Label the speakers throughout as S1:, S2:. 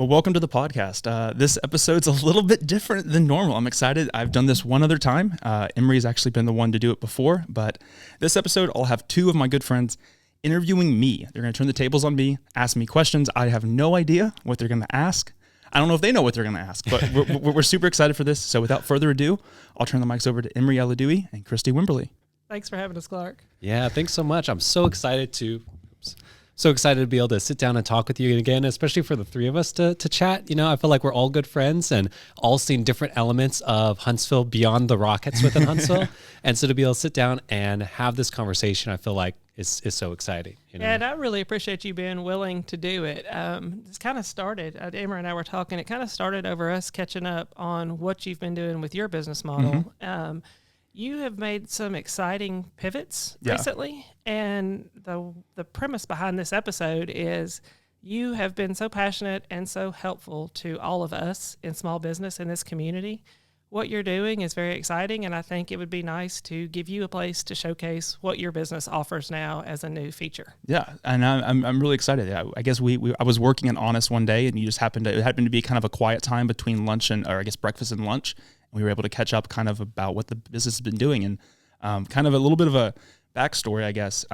S1: Well, welcome to the podcast. This episode's a little bit different than normal. I'm excited. I've done this one other time. Emery's actually been the one to do it before, but this episode, I'll have two of my good friends interviewing me. They're going to turn the tables on me, ask me questions. I have no idea what they're going to ask. I don't know if they know what they're going to ask, but we're super excited for this. So without further ado, I'll turn the mics over to Emery Aladui and Christy Wimberly.
S2: Thanks for having us, Clark.
S3: Yeah, thanks so much. I'm so excited to be able to sit down and talk with you again, especially for the three of us to chat. You know, I feel like we're all good friends and all seen different elements of Huntsville beyond the Rockets within Huntsville. And so to be able to sit down and have this conversation, I feel like is so exciting. You know?
S2: Yeah, and I really appreciate you being willing to do it. It's kind of started, Emery and I were talking, it kind of started over us catching up on what you've been doing with your business model. Mm-hmm. You have made some exciting pivots recently, and the premise behind this episode is you have been so passionate and so helpful to all of us in small business in this community. What you're doing is very exciting, and I think it would be nice to give you a place to showcase what your business offers now as a new feature.
S1: Yeah, and I'm really excited. I guess I was working in Honest one day, and it happened to be kind of a quiet time between lunch or breakfast and lunch. We were able to catch up kind of about what the business has been doing, and kind of a little bit of a backstory, I guess.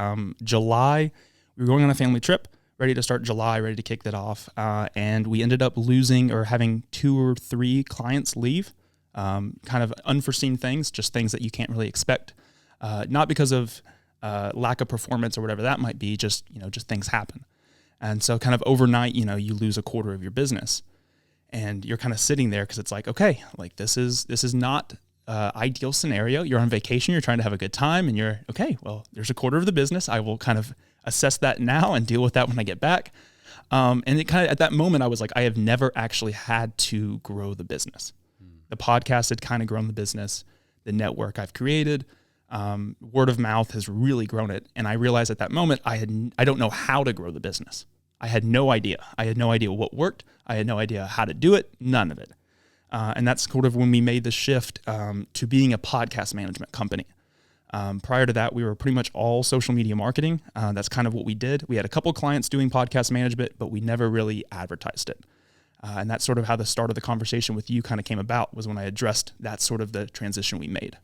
S1: July, we were going on a family trip, ready to start July, ready to kick that off, and we ended up losing or having 2 or 3 clients leave, kind of unforeseen things, just things that you can't really expect, not because of lack of performance or whatever that might be, just things happen. And so kind of overnight, you lose a quarter of your business. And you're kind of sitting there because it's like, okay, like this is not ideal scenario. You're on vacation, you're trying to have a good time, and you're okay. Well, there's a quarter of the business. I will kind of assess that now and deal with that when I get back. And it kind of at that moment, I was like, I have never actually had to grow the business. The podcast had kind of grown the business. The network I've created, word of mouth has really grown it. And I realized at that moment, I don't know how to grow the business. I had no idea. I had no idea what worked. I had no idea how to do it. None of it. And that's sort of when we made the shift to being a podcast management company. Prior to that, we were pretty much all social media marketing. That's kind of what we did. We had a couple clients doing podcast management, but we never really advertised it. And that's sort of how the start of the conversation with you kind of came about, was when I addressed that sort of the transition we made.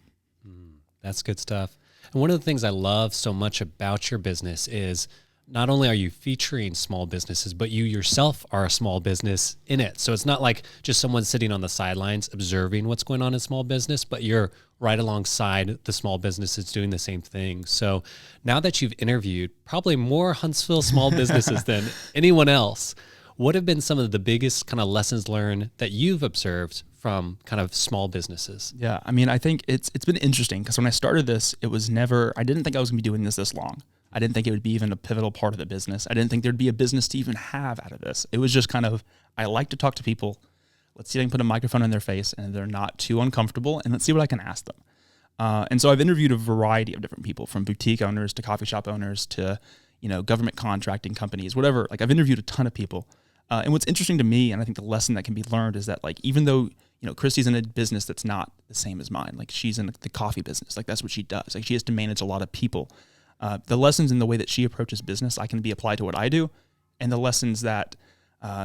S3: That's good stuff. And one of the things I love so much about your business is not only are you featuring small businesses, but you yourself are a small business in it. So it's not like just someone sitting on the sidelines observing what's going on in small business, but you're right alongside the small businesses doing the same thing. So now that you've interviewed probably more Huntsville small businesses than anyone else, what have been some of the biggest kind of lessons learned that you've observed from kind of small businesses?
S1: Yeah, I mean, I think it's been interesting because when I started this, I didn't think I was going to be doing this long. I didn't think it would be even a pivotal part of the business. I didn't think there'd be a business to even have out of this. It was just kind of, I like to talk to people. Let's see if I can put a microphone in their face and they're not too uncomfortable, and let's see what I can ask them. And so I've interviewed a variety of different people, from boutique owners to coffee shop owners to, government contracting companies, whatever. Like, I've interviewed a ton of people. And what's interesting to me, and I think the lesson that can be learned, is that, like, even though, Christy's in a business that's not the same as mine, like she's in the coffee business, like that's what she does. Like, she has to manage a lot of people. The lessons in the way that she approaches business, I can be applied to what I do, and the lessons that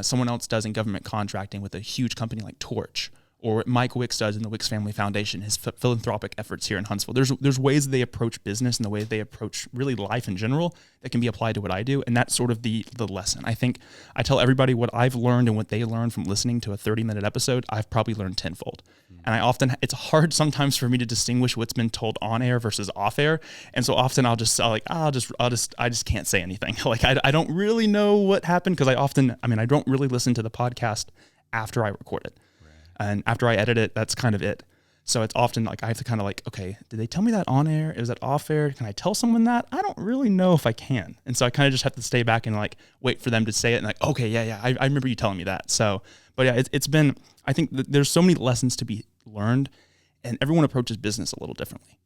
S1: someone else does in government contracting with a huge company like Torch, or what Mike Wicks does in the Wicks Family Foundation, his philanthropic efforts here in Huntsville. There's ways they approach business and the way they approach really life in general that can be applied to what I do, and that's sort of the lesson. I think I tell everybody what I've learned and what they learned from listening to a 30-minute episode, I've probably learned tenfold. And it's hard sometimes for me to distinguish what's been told on air versus off air. And so often I just can't say anything. Like, I don't really know what happened, because I don't really listen to the podcast after I record it. And after I edit it, that's kind of it. So it's often like I have to kind of like, okay, did they tell me that on air? Is that off air? Can I tell someone that? I don't really know if I can. And so I kind of just have to stay back and like wait for them to say it and like, okay, yeah, I remember you telling me that. So, but yeah, it's been, I think there's so many lessons to be learned, and everyone approaches business a little differently.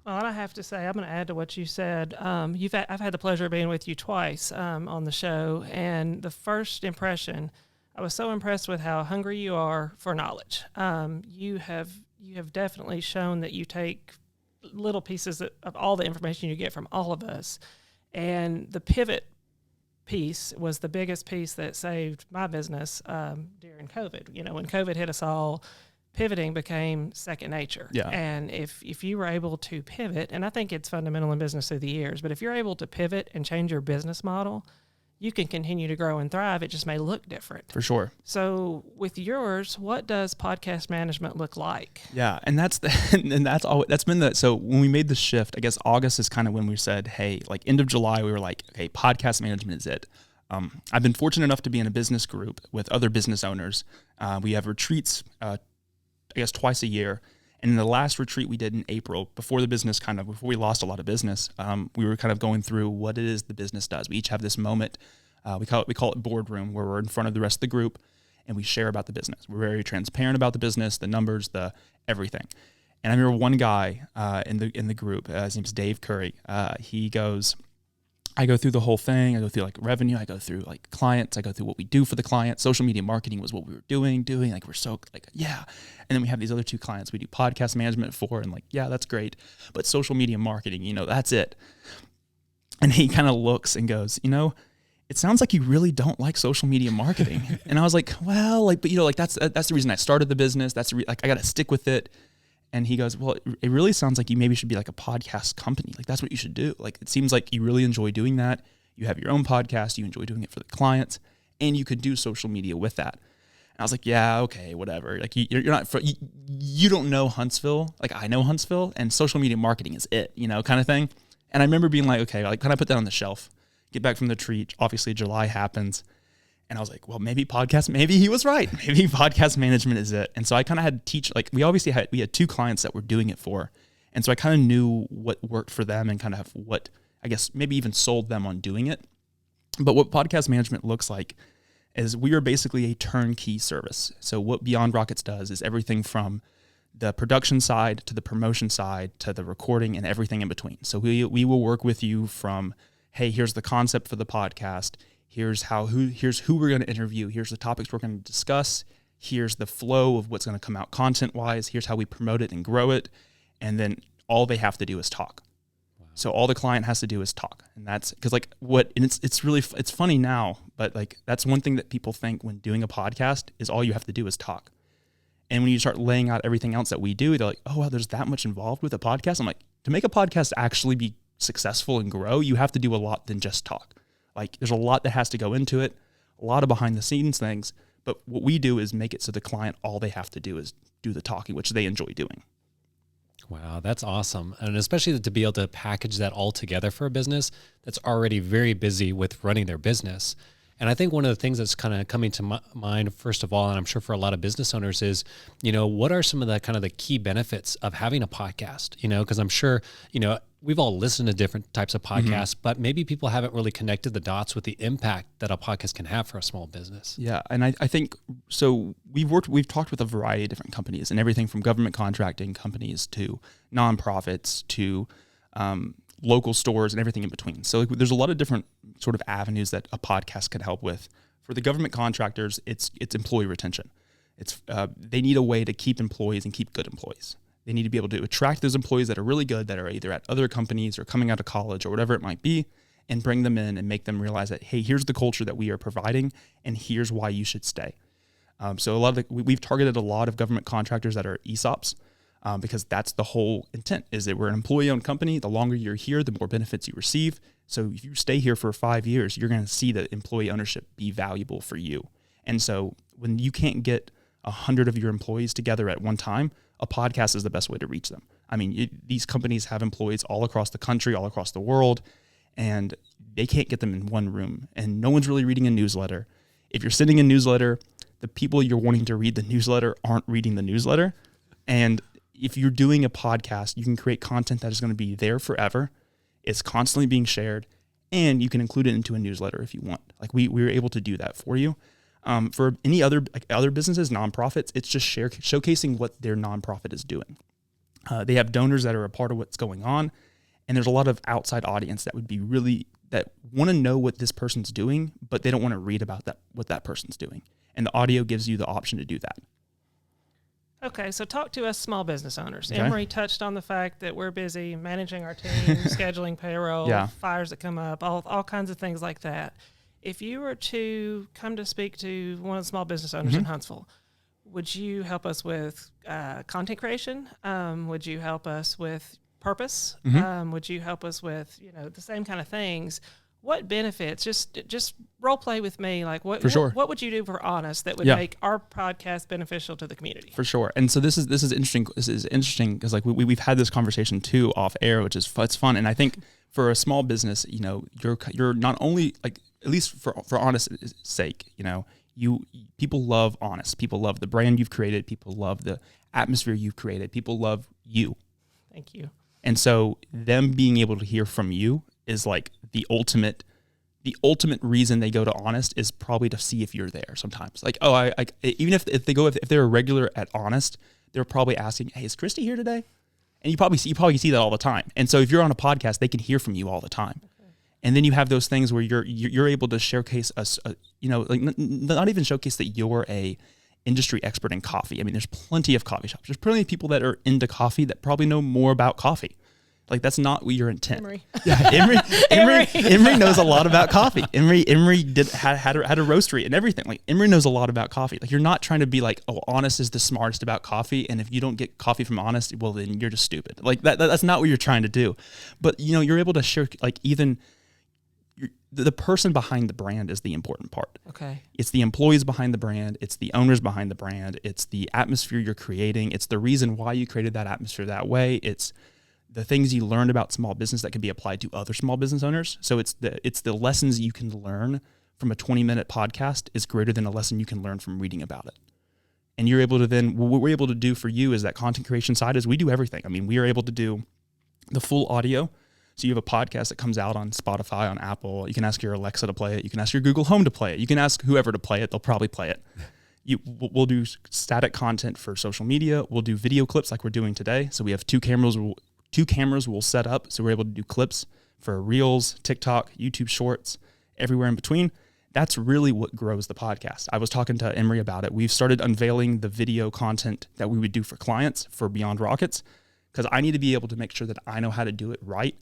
S2: Well, and I have to say, I'm going to add to what you said. I've had the pleasure of being with you twice on the show, and the first impression, I was so impressed with how hungry you are for knowledge. You have definitely shown that you take little pieces of all the information you get from all of us, and the pivot piece was the biggest piece that saved my business during COVID. You know, when COVID hit us all, pivoting became second nature.
S1: Yeah.
S2: And if you were able to pivot, and I think it's fundamental in business through the years, but if you're able to pivot and change your business model, you can continue to grow and thrive. It just may look different.
S1: For sure.
S2: So with yours, what does podcast management look like?
S1: Yeah. And that's been the, so when we made the shift, I guess August is kind of when we said, hey, like end of July, we were like, okay, podcast management is it. I've been fortunate enough to be in a business group with other business owners. We have retreats, I guess twice a year. And in the last retreat we did in April, before we lost a lot of business, we were kind of going through what it is the business does. We each have this moment. We call it boardroom, where we're in front of the rest of the group and we share about the business. We're very transparent about the business, the numbers, the everything. And I remember one guy in the group, his name's Dave Curry. He goes, I go through the whole thing. I go through like revenue. I go through like clients. I go through what we do for the client. Social media marketing was what we were doing. Like we're so like, yeah. And then we have these other two clients we do podcast management for, and like, yeah, that's great. But social media marketing, that's it. And he kind of looks and goes, it sounds like you really don't like social media marketing. And I was like, well, like, but that's the reason I started the business. That's like, I got to stick with it. And he goes, well, it really sounds like you maybe should be like a podcast company. Like that's what you should do. Like it seems like you really enjoy doing that. You have your own podcast. You enjoy doing it for the clients, and you could do social media with that. And I was like, yeah, okay, whatever. Like you're not, you don't know Huntsville. Like I know Huntsville, and social media marketing is it, kind of thing. And I remember being like, okay, like can I put that on the shelf? Get back from the retreat. Obviously July happens. And I was like, well, maybe he was right. Maybe podcast management is it. And so I kind of had to teach, like we had two clients that were doing it for. And so I kind of knew what worked for them and kind of what, I guess, maybe even sold them on doing it. But what podcast management looks like is we are basically a turnkey service. So what Beyond Rockets does is everything from the production side to the promotion side to the recording and everything in between. So we will work with you from, hey, here's the concept for the podcast. Here's who we're going to interview. Here's the topics we're going to discuss. Here's the flow of what's going to come out content-wise. Here's how we promote it and grow it. And then all they have to do is talk. Wow. So all the client has to do is talk. And that's because it's funny now, but like that's one thing that people think when doing a podcast is all you have to do is talk. And when you start laying out everything else that we do, they're like, oh, wow, there's that much involved with a podcast. I'm like, to make a podcast actually be successful and grow, you have to do a lot than just talk. Like there's a lot that has to go into it, a lot of behind the scenes things. But what we do is make it so the client, all they have to do is do the talking, which they enjoy doing.
S3: Wow, that's awesome. And especially to be able to package that all together for a business that's already very busy with running their business. And I think one of the things that's kind of coming to mind, first of all, and I'm sure for a lot of business owners is, what are some of the kind of the key benefits of having a podcast? Because I'm sure, we've all listened to different types of podcasts, but maybe people haven't really connected the dots with the impact that a podcast can have for a small business.
S1: Yeah. And I think, so we've talked with a variety of different companies and everything from government contracting companies to nonprofits to, local stores and everything in between. So there's a lot of different sort of avenues that a podcast can help with. For the government contractors, it's employee retention. They need a way to keep employees and keep good employees. They need to be able to attract those employees that are really good, that are either at other companies or coming out of college or whatever it might be, and bring them in and make them realize that, hey, here's the culture that we are providing, and here's why you should stay. So we've targeted a lot of government contractors that are ESOPs. Because that's the whole intent, is that we're an employee-owned company. The longer you're here, the more benefits you receive. So if you stay here for 5 years, you're going to see that employee ownership be valuable for you. And so when you can't get 100 of your employees together at one time, a podcast is the best way to reach them. I mean, these companies have employees all across the country, all across the world, and they can't get them in one room. And no one's really reading a newsletter. If you're sending a newsletter, the people you're wanting to read the newsletter aren't reading the newsletter. And if you're doing a podcast, you can create content that is going to be there forever. It's constantly being shared, and you can include it into a newsletter if you want. Like we were able to do that for you. For any other businesses, nonprofits, it's just showcasing what their nonprofit is doing. They have donors that are a part of what's going on, and there's a lot of outside audience that want to know what this person's doing, but they don't want to read about what that person's doing. And the audio gives you the option to do that.
S2: Okay, so talk to us small business owners.
S1: Okay.
S2: Emery touched on the fact that we're busy managing our team, scheduling payroll, fires that come up, all kinds of things like that. If you were to come to speak to one of the small business owners in Huntsville, would you help us with content creation? Would you help us with purpose? Would you help us with, the same kind of things? What benefits? Just role play with me. Like what would you do for Honest that would make our podcast beneficial to the community? For
S1: sure. And so this is interesting. This is interesting because like we've had this conversation too off air, which is it's fun. And I think for a small business, you're not only like, at least for Honest's sake, people love Honest. People love the brand you've created. People love the atmosphere you've created. People love you.
S2: Thank you.
S1: And so them being able to hear from you is like the ultimate reason they go to Honest is probably to see if you're there sometimes. Like, even if they're a regular at Honest, they're probably asking, hey, is Christy here today? And you probably see that all the time. And so if you're on a podcast, they can hear from you all the time. Okay. And then you have those things where you're able to showcase not even showcase that you're a industry expert in coffee. I mean, there's plenty of coffee shops. There's plenty of people that are into coffee that probably know more about coffee. Like that's not your intent.
S2: Emery.
S1: Yeah, Emery knows a lot about coffee. Emery had a roastery and everything. Like Emery knows a lot about coffee. Like you're not trying to be like, oh, Honest is the smartest about coffee, and if you don't get coffee from Honest, well then you're just stupid. Like that's not what you're trying to do. But you're able to share like even the person behind the brand is the important part.
S2: Okay.
S1: It's the employees behind the brand. It's the owners behind the brand. It's the atmosphere you're creating. It's the reason why you created that atmosphere that way. It's the things you learned about small business that can be applied to other small business owners. So it's the lessons you can learn from a 20-minute podcast is greater than a lesson you can learn from reading about it. And you're able to then, what we're able to do for you is that content creation side is we do everything. I mean, we are able to do the full audio. So you have a podcast that comes out on Spotify, on Apple. You can ask your Alexa to play it. You can ask your Google Home to play it. You can ask whoever to play it. They'll probably play it. We'll do static content for social media. We'll do video clips like we're doing today. So we have two cameras we'll set up. So we're able to do clips for Reels, TikTok, YouTube Shorts, everywhere in between. That's really what grows the podcast. I was talking to Emery about it. We've started unveiling the video content that we would do for clients for Beyond Rockets because I need to be able to make sure that I know how to do it right.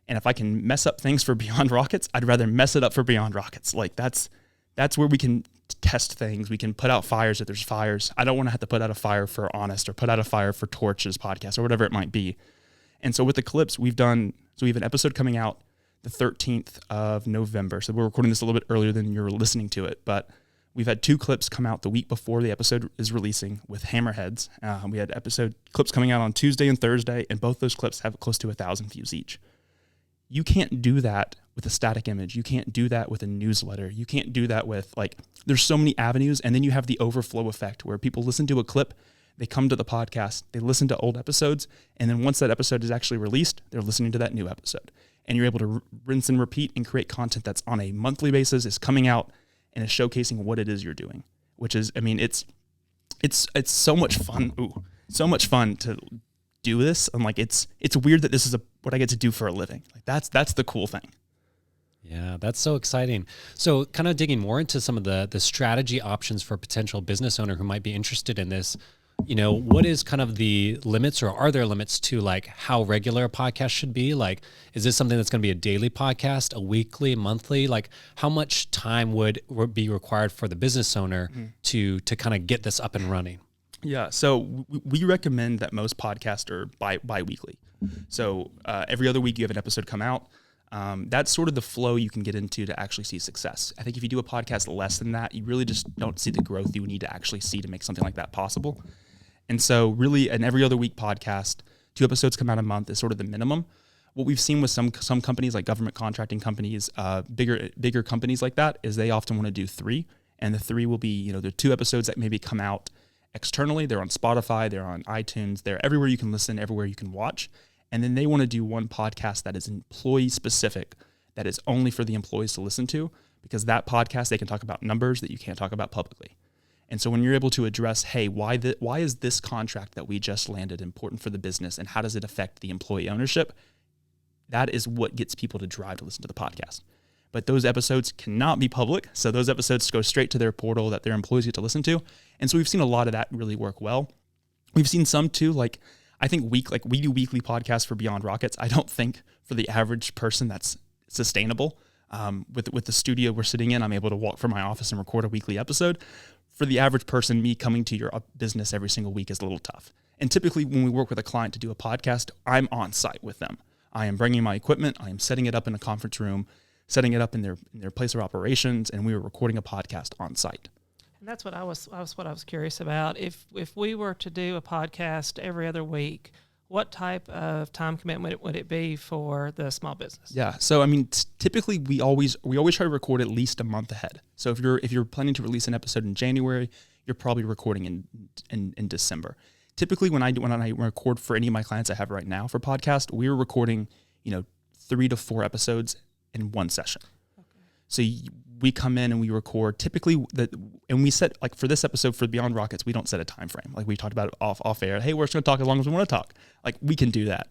S1: And if I can mess up things for Beyond Rockets, I'd rather mess it up for Beyond Rockets. Like that's where we can test things. We can put out fires if there's fires. I don't want to have to put out a fire for Honest or put out a fire for Torch's podcast or whatever it might be. And so with the clips we have an episode coming out the 13th of November. So we're recording this a little bit earlier than you're listening to it, but we've had two clips come out the week before the episode is releasing with Hammerheads. We had episode clips coming out on Tuesday and Thursday, and both those clips have close to 1,000 views each. You can't do that with a static image. You can't do that with a newsletter. You can't do that with there's so many avenues. And then you have the overflow effect where people listen to a clip, they come to the podcast, they listen to old episodes. And then once that episode is actually released, they're listening to that new episode. And you're able to rinse and repeat and create content that's on a monthly basis, is coming out and is showcasing what it is you're doing, which is, I mean, it's so much fun. Ooh, so much fun to do this. I'm like, it's weird that this is what I get to do for a living. Like that's the cool thing.
S3: Yeah, that's so exciting. So kind of digging more into some of the strategy options for a potential business owner who might be interested in this, what is kind of the limits, or are there limits to like how regular a podcast should be? Like, is this something that's going to be a daily podcast, a weekly, monthly? Like how much time would be required for the business owner to kind of get this up and running?
S1: Yeah, so we recommend that most podcasts are bi-weekly. So every other week you have an episode come out. That's sort of the flow you can get into to actually see success. I think if you do a podcast less than that, you really just don't see the growth you need to actually see to make something like that possible. And so really an every other week podcast, 2 episodes come out a month is sort of the minimum. What we've seen with some companies like government contracting companies, bigger companies like that, is they often want to do 3. And the 3 will be, they're 2 episodes that maybe come out externally. They're on Spotify, they're on iTunes, they're everywhere you can listen, everywhere you can watch. And then they want to do one podcast that is employee specific, that is only for the employees to listen to, because that podcast, they can talk about numbers that you can't talk about publicly. And so when you're able to address, hey, why is this contract that we just landed important for the business, and how does it affect the employee ownership? That is what gets people to drive to listen to the podcast. But those episodes cannot be public. So those episodes go straight to their portal that their employees get to listen to. And so we've seen a lot of that really work well. We've seen some too, I think we do weekly podcasts for Beyond Rockets. I don't think for the average person that's sustainable. With the studio we're sitting in, I'm able to walk from my office and record a weekly episode. For the average person, me coming to your business every single week is a little tough. And typically when we work with a client to do a podcast, I'm on site with them. I am bringing my equipment. I am setting it up in a conference room, setting it up in their place of operations, and we were recording a podcast on site.
S2: And that's what I was curious about. If we were to do a podcast every other week, what type of time commitment would it be for the small business?
S1: Yeah. So, I mean, typically we always try to record at least a month ahead. So if you're planning to release an episode in January, you're probably recording in December. Typically when I record for any of my clients I have right now for podcast, we're recording, 3 to 4 episodes in one session. Okay. So we come in and we record typically and we set, like for this episode for Beyond Rockets, we don't set a time frame. Like we talked about it off air. Hey, we're just going to talk as long as we want to talk. Like we can do that.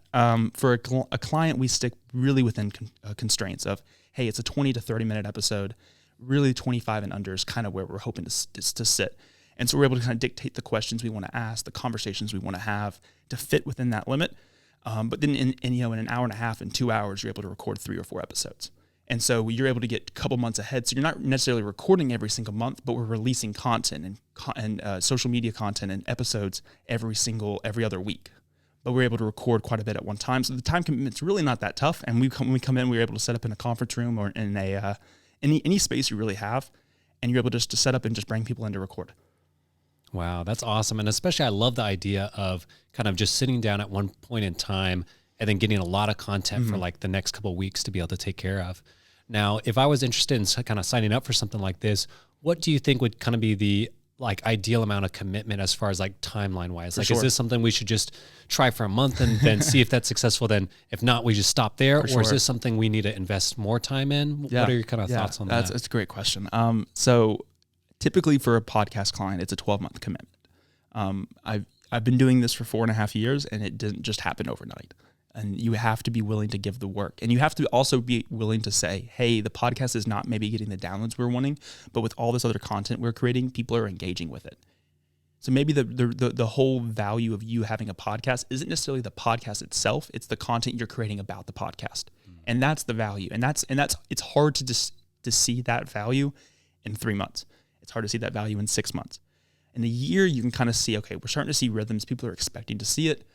S1: For a client, we stick really within constraints of, hey, it's a 20 to 30 minute episode. Really 25 and under is kind of where we're hoping to sit. And so we're able to kind of dictate the questions we want to ask, the conversations we want to have to fit within that limit. But then in an hour and a half and 2 hours, you're able to record 3 or 4 episodes. And so you're able to get a couple months ahead. So you're not necessarily recording every single month, but we're releasing content and social media content and episodes every other week. But we're able to record quite a bit at one time. So the time commitment's really not that tough. And when we come in, we're able to set up in a conference room or in any space you really have, and you're able just to set up and just bring people in to record.
S3: Wow, that's awesome. And especially I love the idea of kind of just sitting down at one point in time and then getting a lot of content for like the next couple of weeks to be able to take care of. Now, if I was interested in kind of signing up for something like this, what do you think would kind of be the like ideal amount of commitment as far as like timeline wise? Like, is this something we should just try for a month and then see if that's successful? Then if not, we just stop there? Or is this something we need to invest more time in? Yeah. What are your kind of thoughts on that?
S1: That's a great question. So typically for a podcast client, it's a 12-month commitment. I've been doing this for 4.5 years, and it didn't just happen overnight. And you have to be willing to give the work. And you have to also be willing to say, hey, the podcast is not maybe getting the downloads we're wanting, but with all this other content we're creating, people are engaging with it. So maybe the whole value of you having a podcast isn't necessarily the podcast itself, it's the content you're creating about the podcast. And that's the value. And that's it's hard to see that value in 3 months. It's hard to see that value in 6 months. In a year, you can kind of see, okay, we're starting to see rhythms. People are expecting to see it.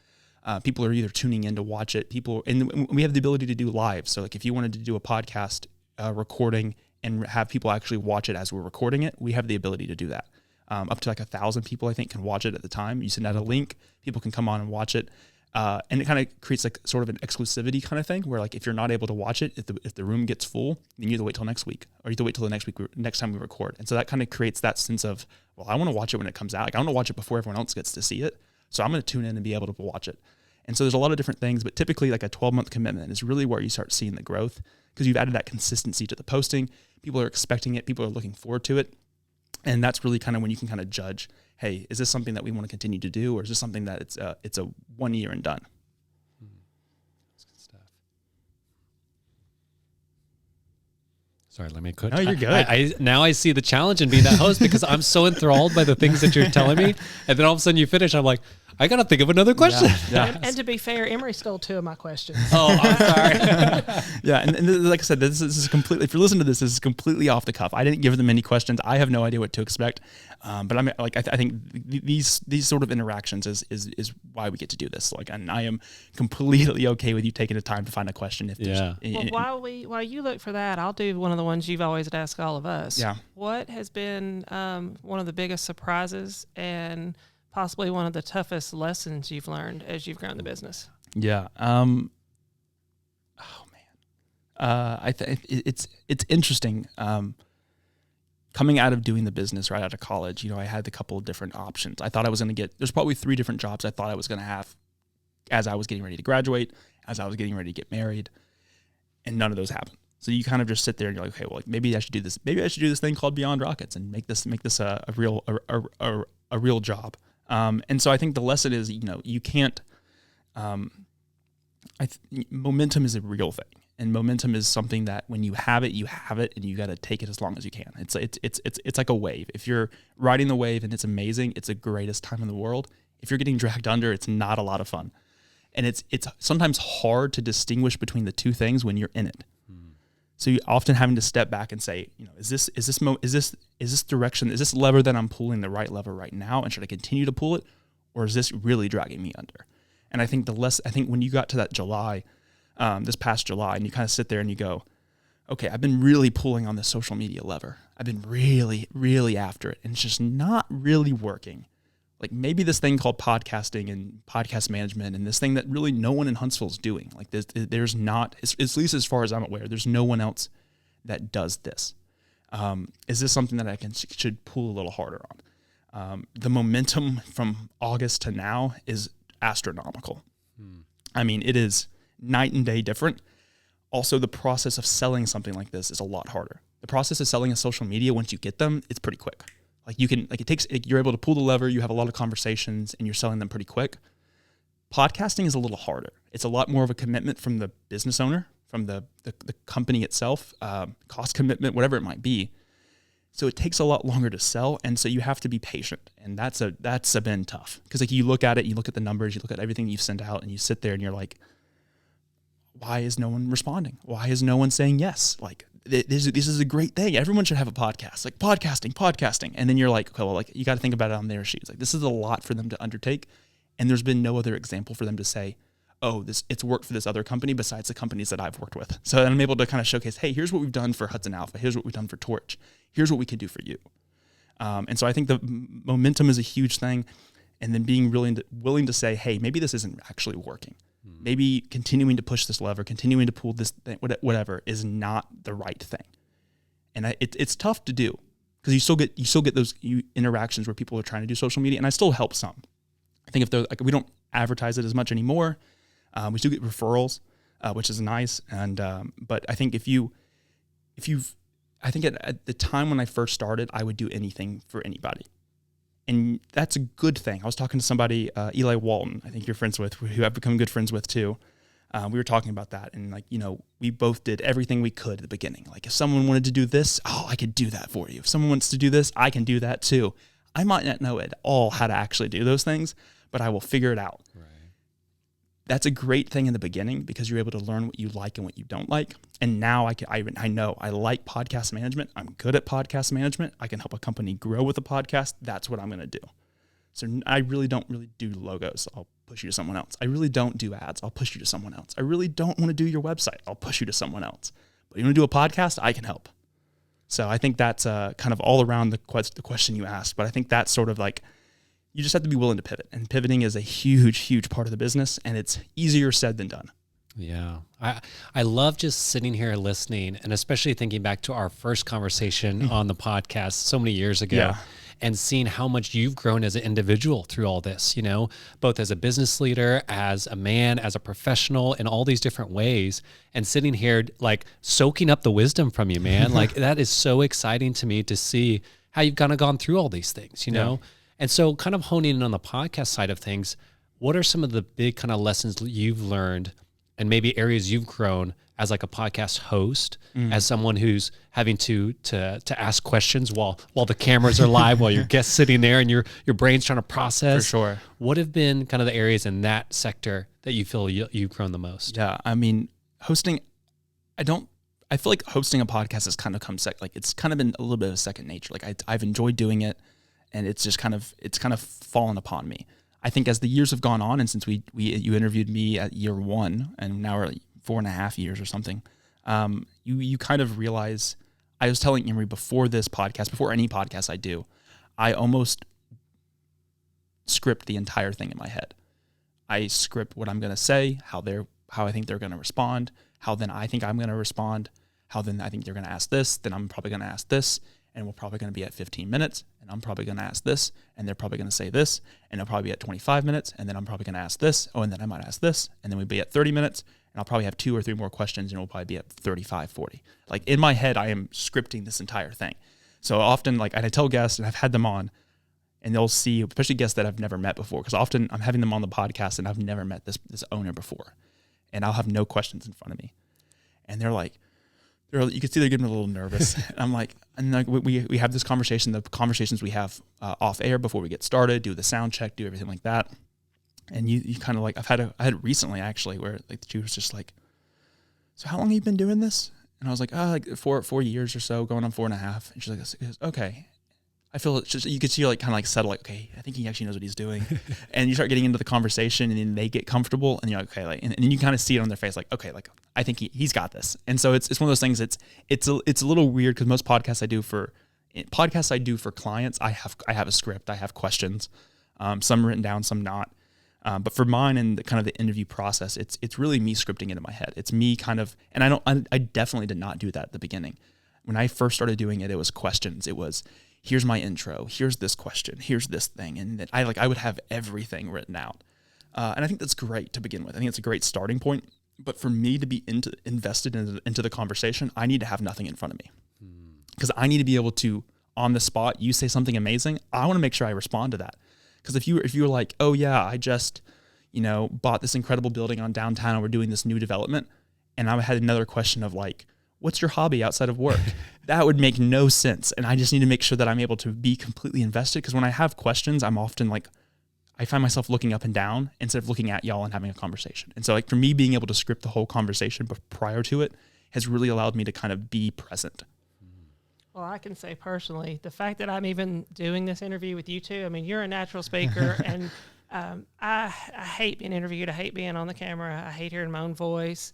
S1: People are either tuning in to watch it. And we have the ability to do live. So like if you wanted to do a podcast recording and have people actually watch it as we're recording it, we have the ability to do that. Up to like 1,000 people, I think, can watch it at the time. You send out a link, people can come on and watch it. And it kind of creates like sort of an exclusivity kind of thing where like if you're not able to watch it, if the room gets full, then you have to wait till next week, or you have to wait till the next time we record. And so that kind of creates that sense of, well, I want to watch it when it comes out. Like I want to watch it before everyone else gets to see it. So I'm going to tune in and be able to watch it. And so there's a lot of different things, but typically like a 12-month commitment is really where you start seeing the growth because you've added that consistency to the posting. People are expecting it. People are looking forward to it. And that's really kind of when you can kind of judge, hey, is this something that we want to continue to do, or is this something that it's a 1 year and done?
S3: That's good stuff. Sorry, let me quit.
S1: No, you're good.
S3: Now I see the challenge in being that host because I'm so enthralled by the things that you're telling me. And then all of a sudden you finish, I'm like, I got to think of another question.
S1: Yeah.
S2: And to be fair, Emery stole 2 of my questions.
S3: Oh, I'm sorry.
S1: Yeah. And like I said, this is completely, if you're listening to this is completely off the cuff. I didn't give them any questions. I have no idea what to expect. But I mean, like, I think these sort of interactions is why we get to do this. Like, and I am completely okay with you taking the time to find a question. If
S2: well, while you look for that, I'll do one of the ones you've always asked all of us.
S1: Yeah.
S2: What has been one of the biggest surprises and possibly one of the toughest lessons you've learned as you've grown the business?
S1: Yeah. I think it's interesting. Coming out of doing the business right out of college, I had a couple of different options. I thought I was going to there's probably 3 different jobs I thought I was going to have as I was getting ready to graduate, as I was getting ready to get married, and none of those happened. So you kind of just sit there and you're like, okay, well, maybe I should do this. Maybe I should do this thing called Beyond Rockets and make this a real job. And so I think the lesson is, you can't. Momentum is a real thing, and momentum is something that when you have it, and you got to take it as long as you can. It's like a wave. If you're riding the wave and it's amazing, it's the greatest time in the world. If you're getting dragged under, it's not a lot of fun, and it's sometimes hard to distinguish between the two things when you're in it. So you often having to step back and say, is this direction, is this lever that I'm pulling the right lever right now, and should I continue to pull it, or is this really dragging me under? And I think when you got to that July, this past July, and you kind of sit there and you go, okay, I've been really pulling on the social media lever. I've been really, really after it, and it's just not really working. Like maybe this thing called podcasting and podcast management and this thing that really no one in Huntsville is doing. Like there's not, at least as far as I'm aware, there's no one else that does this. Is this something that I should pull a little harder on? The momentum from August to now is astronomical. I mean, it is night and day different. Also, the process of selling something like this is a lot harder. The process of selling a social media, once you get them, it's pretty quick. You're able to pull the lever, you have a lot of conversations, and you're selling them pretty quick. Podcasting is a little harder. It's a lot more of a commitment from the business owner, from the company itself, cost commitment, whatever it might be. So it takes a lot longer to sell, and so you have to be patient, and that's been tough. Because like you look at it, you look at the numbers, you look at everything you've sent out, and you sit there and you're like, why is no one responding? Why is no one saying yes? Like, this is a great thing. Everyone should have a podcast. Like podcasting. And then you're like, okay, well, like you got to think about it on their shoes. Like this is a lot for them to undertake. And there's been no other example for them to say, oh, it's worked for this other company besides the companies that I've worked with. So then I'm able to kind of showcase, hey, here's what we've done for Hudson Alpha. Here's what we've done for Torch. Here's what we can do for you. And so I think the momentum is a huge thing. And then being willing to say, hey, maybe this isn't actually working. Maybe continuing to push this lever, continuing to pull this thing, whatever, is not the right thing. And it's tough to do because you still get those interactions where people are trying to do social media, and I still help some. I think if they're like, we don't advertise it as much anymore. We still get referrals, which is nice. And but I think I think at the time when I first started, I would do anything for anybody. And that's a good thing. I was talking to somebody, Eli Walton, I think you're friends with, who I've become good friends with too. We were talking about that. And like, we both did everything we could at the beginning. Like if someone wanted to do this, I could do that for you. If someone wants to do this, I can do that too. I might not know at all how to actually do those things, but I will figure it out. Right. That's a great thing in the beginning because you're able to learn what you like and what you don't like. And now I know I like podcast management. I'm good at podcast management. I can help a company grow with a podcast. That's what I'm going to do. So I really don't do logos. I'll push you to someone else. I really don't do ads. I'll push you to someone else. I really don't want to do your website. I'll push you to someone else. But you want to do a podcast? I can help. So I think that's kind of all around the question you asked. But I think that's sort of like, you just have to be willing to pivot. And pivoting is a huge, huge part of the business. And it's easier said than done.
S3: Yeah. I love just sitting here listening, and especially thinking back to our first conversation on the podcast so many years ago, and seeing how much you've grown as an individual through all this, both as a business leader, as a man, as a professional, in all these different ways, and sitting here like soaking up the wisdom from you, man. Like that is so exciting to me to see how you've kind of gone through all these things, know? And so kind of honing in on the podcast side of things, what are some of the big kind of lessons you've learned and maybe areas you've grown as like a podcast host, as someone who's having to ask questions while the cameras are live, while your guest's sitting there and your brain's trying to process?
S1: For sure.
S3: What have been kind of the areas in that sector that you feel you've grown the most?
S1: Yeah, I mean, hosting, I feel like hosting a podcast has kind of it's kind of been a little bit of a second nature. Like I've enjoyed doing it. And it's just kind of fallen upon me. I think as the years have gone on, and since you interviewed me at year 1, and now we're like 4.5 years or something, you kind of realize. I was telling Emery before this podcast, before any podcast I do, I almost script the entire thing in my head. I script what I'm going to say, how I think they're going to respond, how then I think I'm going to respond, how then I think they're going to ask this, then I'm probably going to ask this. And we're probably going to be at 15 minutes, and I'm probably going to ask this, and they're probably going to say this, and they'll probably be at 25 minutes, and then I'm probably going to ask this, and then I might ask this, and then we'll be at 30 minutes, and I'll probably have 2 or 3 more questions, and we'll probably be at 35, 40. Like in my head, I am scripting this entire thing. So often, like, and I tell guests, and I've had them on, and they'll see, especially guests that I've never met before, because often I'm having them on the podcast, and I've never met this owner before, and I'll have no questions in front of me, and they're like, you can see they're getting a little nervous. I'm like, we have this conversation, the conversations we have off air before we get started, do the sound check, do everything like that. And you kind of like, I had it recently actually where like she was just like, so how long have you been doing this? And I was like, oh, like 4 years or so, going on 4.5. And she's like, okay. I feel it's just, you could see like kind of like settle, like, okay, I think he actually knows what he's doing. And you start getting into the conversation, and then they get comfortable, and you're like, okay, like, and you kind of see it on their face, like, okay, like I think he's got this. And so it's one of those things. It's a little weird because most podcasts I do for clients, I have a script, I have questions, some written down, some not. But for mine and kind of the interview process, it's really me scripting it in my head. It's me kind of, and I definitely did not do that at the beginning. When I first started doing it, it was questions. It was, here's my intro, here's this question, here's this thing. And then I would have everything written out. And I think that's great to begin with. I think it's a great starting point. But for me to be invested into the conversation, I need to have nothing in front of me. Because I need to be able to, on the spot, you say something amazing, I want to make sure I respond to that. Because if you were like, oh yeah, I just, bought this incredible building on downtown and we're doing this new development, and I had another question of like, what's your hobby outside of work? That would make no sense. And I just need to make sure that I'm able to be completely invested. Because when I have questions, I'm often like, I find myself looking up and down instead of looking at y'all and having a conversation. And so like for me, being able to script the whole conversation prior to it has really allowed me to kind of be present.
S2: Well, I can say personally, the fact that I'm even doing this interview with you two, I mean, you're a natural speaker, and I hate being interviewed. I hate being on the camera. I hate hearing my own voice,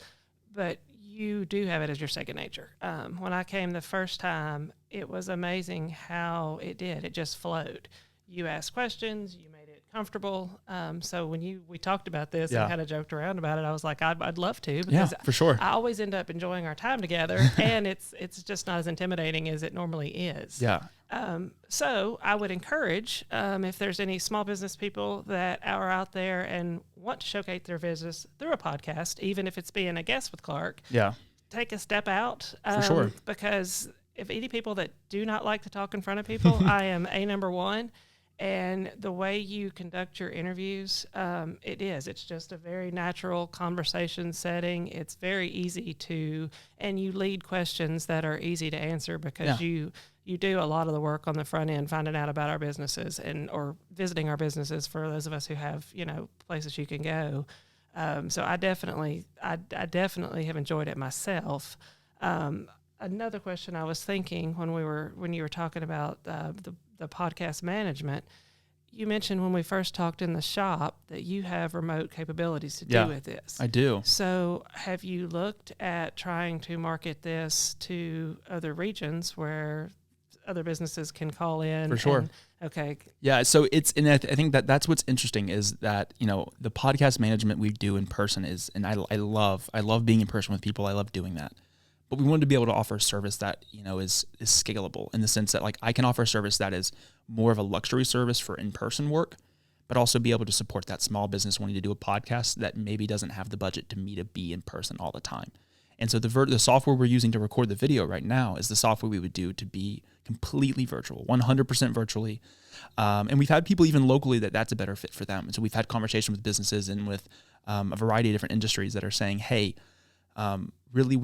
S2: but you do have it as your second nature. When I came the first time, it was amazing how it did. It just flowed. You asked questions, you made it comfortable. So when we talked about this and kind of joked around about it, I was like, I'd love to, because
S1: for sure.
S2: I always end up enjoying our time together, and it's just not as intimidating as it normally is.
S1: Yeah.
S2: So I would encourage, if there's any small business people that are out there and want to showcase their business through a podcast, even if it's being a guest with Clark, take a step out.
S1: For sure.
S2: Because if any people that do not like to talk in front of people, I am number one. And the way you conduct your interviews, it's just a very natural conversation setting. It's very easy and you lead questions that are easy to answer because you do a lot of the work on the front end, finding out about our businesses or visiting our businesses for those of us who have, places you can go. So I definitely have enjoyed it myself. Another question I was thinking when you were talking about the podcast management, you mentioned when we first talked in the shop that you have remote capabilities to do with this.
S1: I do.
S2: So have you looked at trying to market this to other regions where other businesses can call in?
S1: For sure.
S2: Okay.
S1: Yeah. So I think that's what's interesting is that, the podcast management we do in person and I love being in person with people. I love doing that. But we wanted to be able to offer a service that, is scalable in the sense that like I can offer a service that is more of a luxury service for in-person work, but also be able to support that small business wanting to do a podcast that maybe doesn't have the budget to be in person all the time. And so the software we're using to record the video right now is the software we would do to be completely virtual, 100% virtually. And we've had people even locally that's a better fit for them. And so we've had conversations with businesses and with a variety of different industries that are saying, hey, really,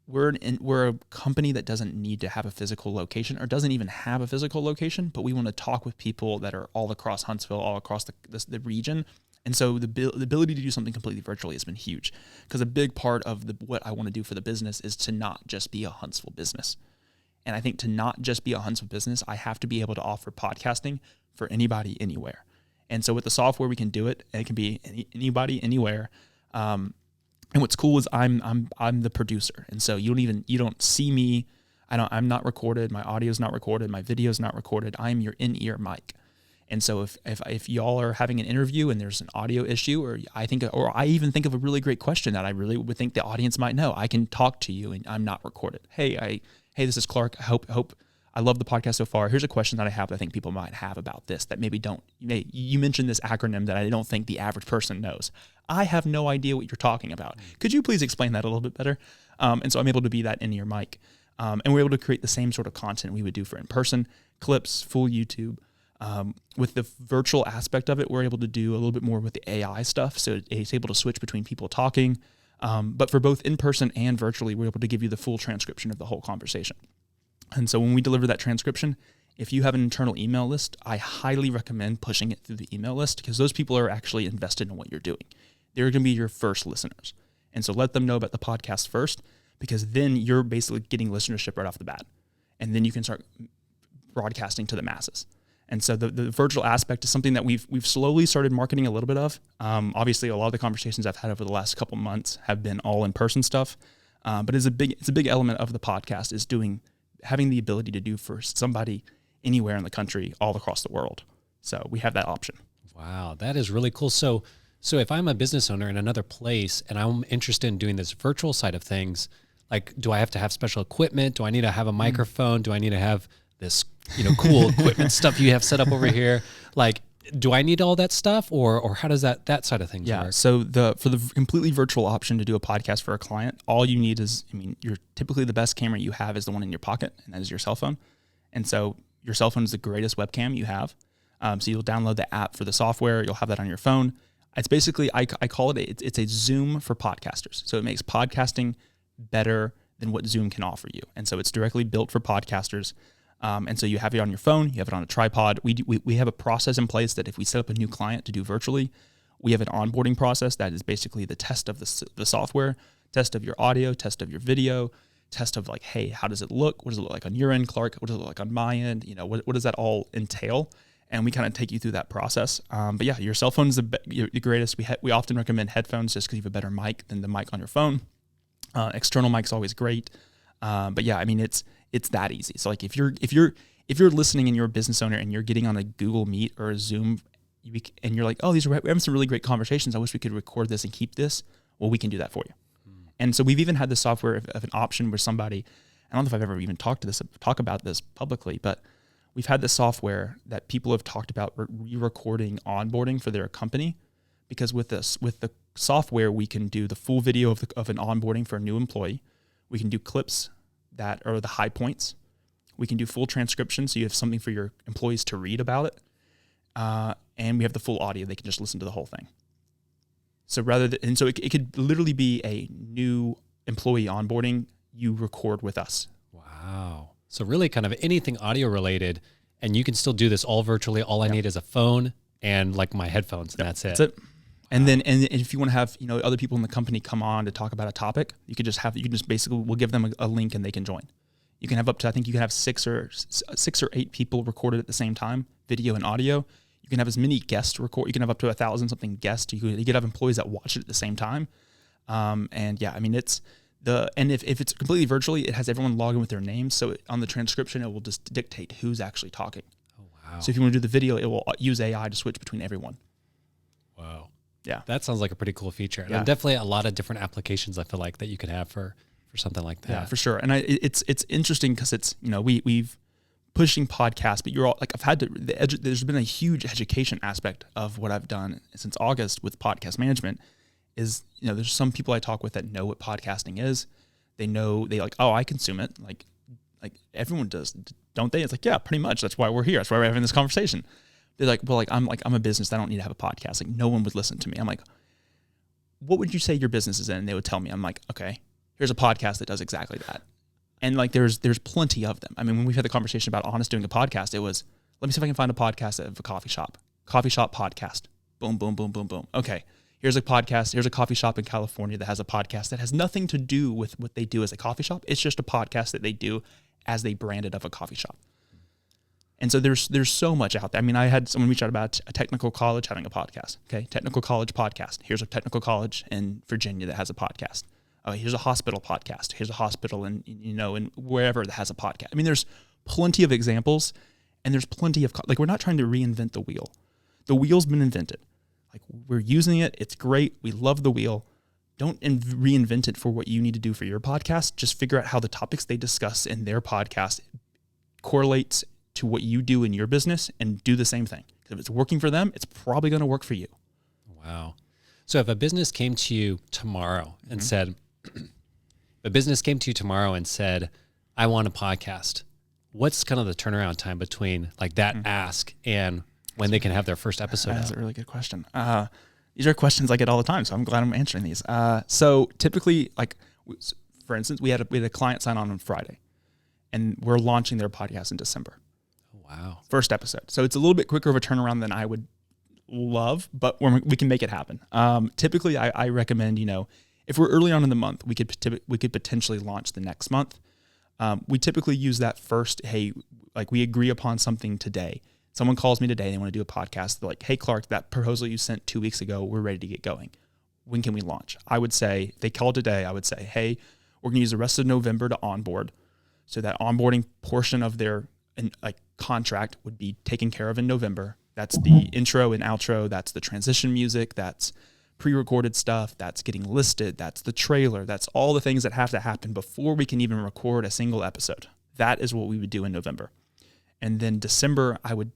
S1: we're a company that doesn't need to have a physical location or doesn't even have a physical location, but we want to talk with people that are all across Huntsville, all across the region. And so the ability to do something completely virtually has been huge, because a big part of what I want to do for the business is to not just be a Huntsville business. And I think to not just be a Huntsville business, I have to be able to offer podcasting for anybody, anywhere. And so with the software, we can do it. And it can be anybody, anywhere. And what's cool is I'm the producer, and so you don't see me. I'm not recorded. My audio's not recorded. My video's not recorded. I'm your in-ear mic. And so if y'all are having an interview and there's an audio issue, or I even think of a really great question that I really would think the audience might know, I can talk to you and I'm not recorded. Hey, this is Clark. I love the podcast so far. Here's a question that I have that I think people might have about this that maybe don't. You mentioned this acronym that I don't think the average person knows. I have no idea what you're talking about. Could you please explain that a little bit better? And so I'm able to be that in-ear mic. And we're able to create the same sort of content we would do for in-person, clips, full YouTube. With the virtual aspect of it, we're able to do a little bit more with the AI stuff. So it's able to switch between people talking. But for both in-person and virtually, we're able to give you the full transcription of the whole conversation. And so when we deliver that transcription, if you have an internal email list, I highly recommend pushing it through the email list, because those people are actually invested in what you're doing. They're going to be your first listeners. And so let them know about the podcast first, because then you're basically getting listenership right off the bat. And then you can start broadcasting to the masses. And so the virtual aspect is something that we've slowly started marketing a little bit of. Obviously, a lot of the conversations I've had over the last couple months have been all in-person stuff. But it's a big element of the podcast is having the ability to do for somebody anywhere in the country, all across the world. So we have that option.
S3: Wow, that is really cool. So if I'm a business owner in another place and I'm interested in doing this virtual side of things, like, do I have to have special equipment? Do I need to have a microphone? Do I need to have this, cool equipment stuff you have set up over here? Like, do I need all that stuff, or how does that side of things work?
S1: So for the completely virtual option to do a podcast for a client, all you need is, you're typically the best camera you have is the one in your pocket, and that is your cell phone. And so your cell phone is the greatest webcam you have. So you'll download the app for the software. You'll have that on your phone. It's basically, I call it, it's a Zoom for podcasters. So it makes podcasting better than what Zoom can offer you. And so it's directly built for podcasters. And so you have it on your phone, you have it on a tripod. We have a process in place that if we set up a new client to do virtually, we have an onboarding process that is basically the test of the software, test of your audio, test of your video, test of like, hey, how does it look? What does it look like on your end, Clark? What does it look like on my end? What does that all entail? And we kind of take you through that process. But yeah, your cell phone is the greatest. We often recommend headphones just because you have a better mic than the mic on your phone. External mic's always great. But yeah, it's that easy. So like if you're listening and you're a business owner and you're getting on a Google Meet or a Zoom and you're like, oh, we're having some really great conversations. I wish we could record this and keep this. Well, we can do that for you. And so we've even had the software of an option where somebody, I don't know if I've ever even talk about this publicly, but we've had the software that people have talked about re-recording onboarding for their company, because with the software, we can do the full video of an onboarding for a new employee. We can do clips that are the high points. We can do full transcription, so you have something for your employees to read about it. And we have the full audio. They can just listen to the whole thing. So it could literally be a new employee onboarding you record with us.
S3: Wow. So really kind of anything audio related, and you can still do this all virtually. All I need is a phone and like my headphones, and that's it.
S1: That's it. And then, and if you want to have, other people in the company come on to talk about a topic, you can just basically, we'll give them a link and they can join. You can have up to, I think you can have 6 or 8 people recorded at the same time, video and audio. You can have as many guests record. You can have up to 1,000 something guests. You could have employees that watch it at the same time. And yeah, if it's completely virtually, it has everyone log in with their names. So on the transcription, it will just dictate who's actually talking.
S3: Oh, wow.
S1: So if you want to do the video, it will use AI to switch between everyone.
S3: Wow.
S1: Yeah.
S3: That sounds like a pretty cool feature. And
S1: Yeah.
S3: definitely a lot of different applications I feel like that you could have for something like that.
S1: Yeah, for sure. And it's interesting because it's, we've pushing podcasts, but you're all like, there's been a huge education aspect of what I've done since August with podcast management is, there's some people I talk with that know what podcasting is. They like, oh, I consume it. Like everyone does, don't they? It's like, yeah, pretty much. That's why we're here. That's why we're having this conversation. They're like, well, I'm a business. I don't need to have a podcast. Like no one would listen to me. I'm like, what would you say your business is in? And they would tell me. I'm like, okay, here's a podcast that does exactly that. And like, there's plenty of them. When we've had the conversation about Honest doing a podcast, it was, let me see if I can find a podcast of a coffee shop podcast. Boom, boom, boom, boom, boom. Okay. Here's a podcast. Here's a coffee shop in California that has a podcast that has nothing to do with what they do as a coffee shop. It's just a podcast that they do as they brand it of a coffee shop. And so there's so much out there. I had someone reach out about a technical college having a podcast. Okay, technical college podcast. Here's a technical college in Virginia that has a podcast. Oh, here's a hospital podcast. Here's a hospital in wherever that has a podcast. There's plenty of examples, and there's plenty of we're not trying to reinvent the wheel. The wheel's been invented. Like we're using it. It's great. We love the wheel. Don't reinvent it for what you need to do for your podcast. Just figure out how the topics they discuss in their podcast correlates to what you do in your business and do the same thing. Because if it's working for them, it's probably going to work for you.
S3: Wow. So if a business came to you tomorrow and said, I want a podcast, what's kind of the turnaround time between like that ask and when they can have their first episode?
S1: That's a really good question. These are questions I get all the time, so I'm glad I'm answering these. So typically, for instance, we had a client sign on Friday, and we're launching their podcast in December.
S3: Wow.
S1: First episode. So it's a little bit quicker of a turnaround than I would love, but we can make it happen. Typically, I recommend, if we're early on in the month, we could potentially launch the next month. We typically use that first, hey, like we agree upon something today. Someone calls me today, they want to do a podcast. They're like, hey, Clark, that proposal you sent 2 weeks ago, we're ready to get going. When can we launch? I would say, if they called today, I would say, hey, we're going to use the rest of November to onboard. So that onboarding portion of their contract would be taken care of in November. That's the intro and outro. That's the transition music. That's pre-recorded stuff. That's getting listed. That's the trailer. That's all the things that have to happen before we can even record a single episode. That is what we would do in November. And then December, I would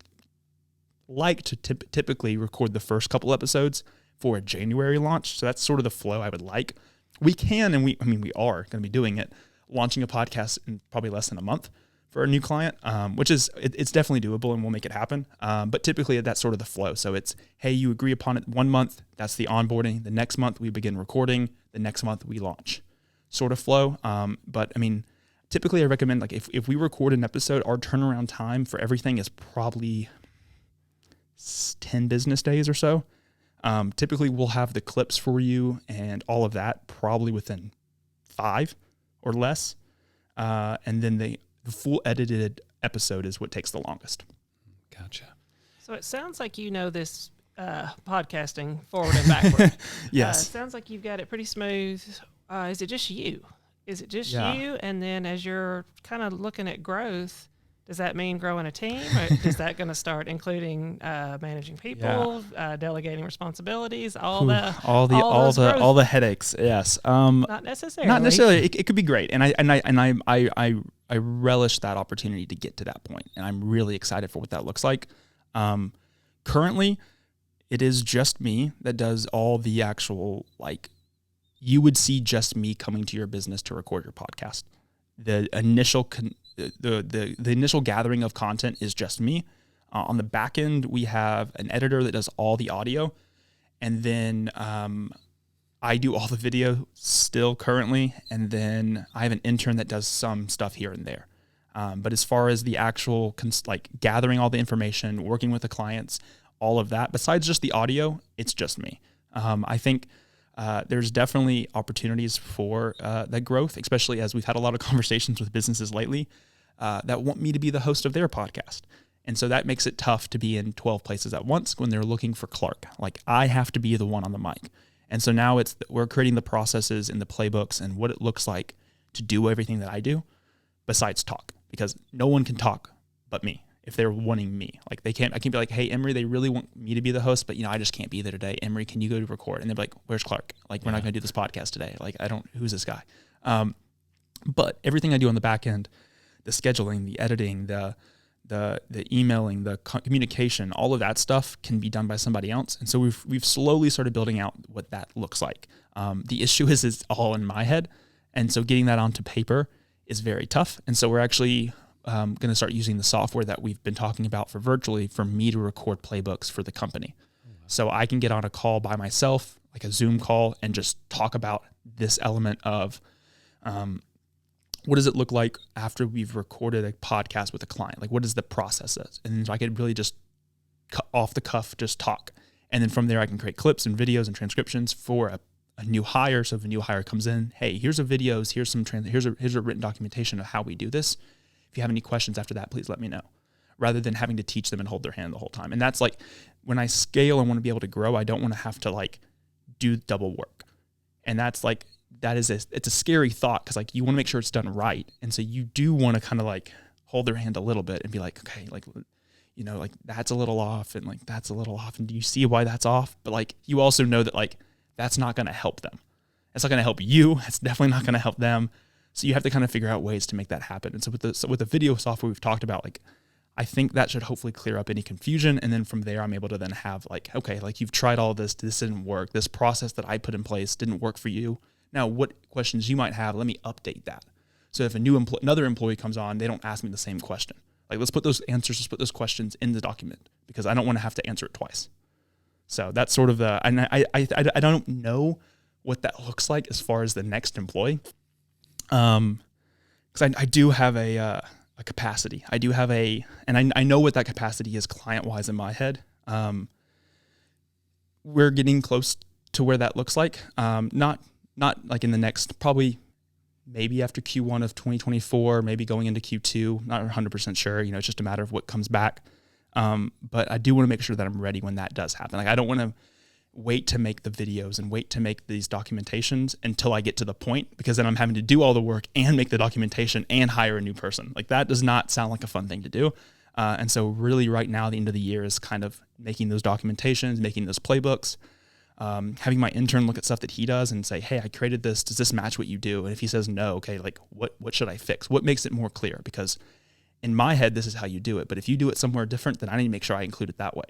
S1: like to typically record the first couple episodes for a January launch. So that's sort of the flow I would like. We can, and we are going to be doing it, launching a podcast in probably less than a month for a new client, which is, it's definitely doable and we'll make it happen. But typically that's sort of the flow. So it's, hey, you agree upon it 1 month, that's the onboarding. The next month we begin recording. The next month we launch, sort of flow. But I mean, typically I recommend, like if we record an episode, our turnaround time for everything is probably 10 business days or so. Typically we'll have the clips for you and all of that probably within 5 or less. And then the full edited episode is what takes the longest.
S3: Gotcha.
S2: So it sounds like you know this podcasting forward and backward.
S1: Yes.
S2: It sounds like you've got it pretty smooth. Is it just you? Is it just
S1: Yeah.
S2: you? And then as you're kind of looking at growth, does that mean growing a team? Or is that going to start including managing people, delegating responsibilities, all
S1: the headaches? Yes.
S2: Not necessarily.
S1: Not necessarily. It could be great, and I relish that opportunity to get to that point, and I'm really excited for what that looks like. Currently, it is just me that does all the actual, like, you would see just me coming to your business to record your podcast. The initial the initial gathering of content is just me. On the back end, we have an editor that does all the audio, and then I do all the video still currently, and then I have an intern that does some stuff here and there. But as far as the actual gathering all the information, working with the clients, all of that, besides just the audio, it's just me. I think there's definitely opportunities for that growth, especially as we've had a lot of conversations with businesses lately that want me to be the host of their podcast. And so that makes it tough to be in 12 places at once when they're looking for Clark. Like, I have to be the one on the mic. And so now we're creating the processes and the playbooks and what it looks like to do everything that I do besides talk, because no one can talk but me if they're wanting me. Like, I can't be like, hey, Emery, they really want me to be the host, but I just can't be there today. Emery, can you go to record? And they're like, where's Clark? Like, we're not going to do this podcast today. Like, who's this guy? But everything I do on the back end, the scheduling, the editing, the emailing, the communication, all of that stuff can be done by somebody else. And so we've slowly started building out what that looks like. The issue is it's all in my head. And so getting that onto paper is very tough. And so we're actually going to start using the software that we've been talking about for virtually for me to record playbooks for the company. So I can get on a call by myself, like a Zoom call, and just talk about this element of what does it look like after we've recorded a podcast with a client? Like, what is the process? And I could really just off the cuff, just talk. And then from there, I can create clips and videos and transcriptions for a new hire. So if a new hire comes in, hey, here's a videos, here's a written documentation of how we do this. If you have any questions after that, please let me know, rather than having to teach them and hold their hand the whole time. And that's like, when I scale and want to be able to grow, I don't want to have to like do double work. And that's like, it's a scary thought, because like you want to make sure it's done right. And so you do want to kind of like hold their hand a little bit and be like, okay, like, like that's a little off and like that's a little off. And do you see why that's off? But like, you also know that like, that's not going to help them. It's not going to help you. It's definitely not going to help them. So you have to kind of figure out ways to make that happen. And so with the video software we've talked about, like, I think that should hopefully clear up any confusion. And then from there, I'm able to then have like, okay, like you've tried all this didn't work. This process that I put in place didn't work for you. Now, what questions you might have, let me update that. So if another employee comes on, they don't ask me the same question. Like, let's put those questions in the document, because I don't want to have to answer it twice. So that's sort of and I don't know what that looks like as far as the next employee. Because I do have a capacity. I do have and I know what that capacity is client-wise in my head. We're getting close to where that looks like. Not not like in the next, probably maybe after Q1 of 2024, maybe going into Q2, not 100% sure. It's just a matter of what comes back. But I do want to make sure that I'm ready when that does happen. Like, I don't want to wait to make the videos and wait to make these documentations until I get to the point, because then I'm having to do all the work and make the documentation and hire a new person. Like, that does not sound like a fun thing to do. And so really right now, the end of the year is kind of making those documentations, making those playbooks, having my intern look at stuff that he does and say, hey, I created this. Does this match what you do? And if he says no, okay, like what should I fix? What makes it more clear? Because in my head, this is how you do it. But if you do it somewhere different, then I need to make sure I include it that way.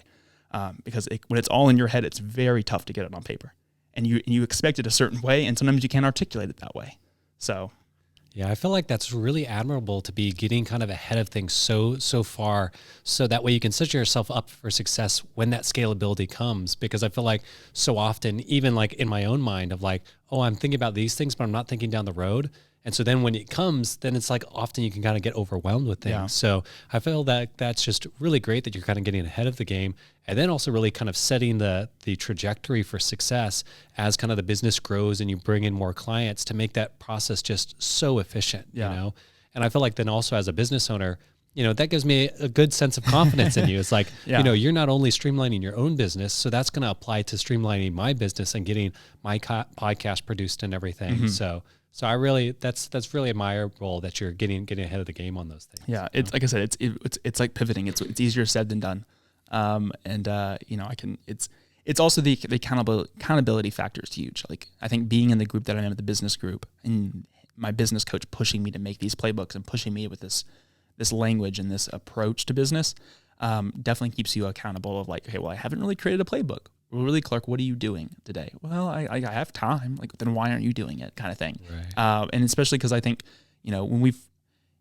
S1: Because when it's all in your head, it's very tough to get it on paper. And you expect it a certain way, and sometimes you can't articulate it that way. So,
S3: yeah, I feel like that's really admirable to be getting kind of ahead of things so far, so that way you can set yourself up for success when that scalability comes. Because I feel like so often, even like in my own mind of like, oh, I'm thinking about these things, but I'm not thinking down the road. And so then when it comes, then it's like often you can kind of get overwhelmed with things. Yeah. So I feel that that's just really great that you're kind of getting ahead of the game, and then also really kind of setting the trajectory for success as kind of the business grows and you bring in more clients to make that process just so efficient, you know? And I feel like then also as a business owner, that gives me a good sense of confidence in you. It's like, you're not only streamlining your own business, so that's going to apply to streamlining my business and getting my podcast produced and everything. Mm-hmm. So I really, that's really admirable that you're getting ahead of the game on those things.
S1: Yeah, it's like I said, it's like pivoting. It's easier said than done. It's also the accountability factor is huge. Like, I think being in the group that I'm in, the business group, and my business coach pushing me to make these playbooks and pushing me with this language and this approach to business, definitely keeps you accountable of like, okay, well, I haven't really created a playbook. Well, really, Clark, what are you doing today? Well, I have time. Like, then why aren't you doing it? Kind of thing. Right. And especially because I think, when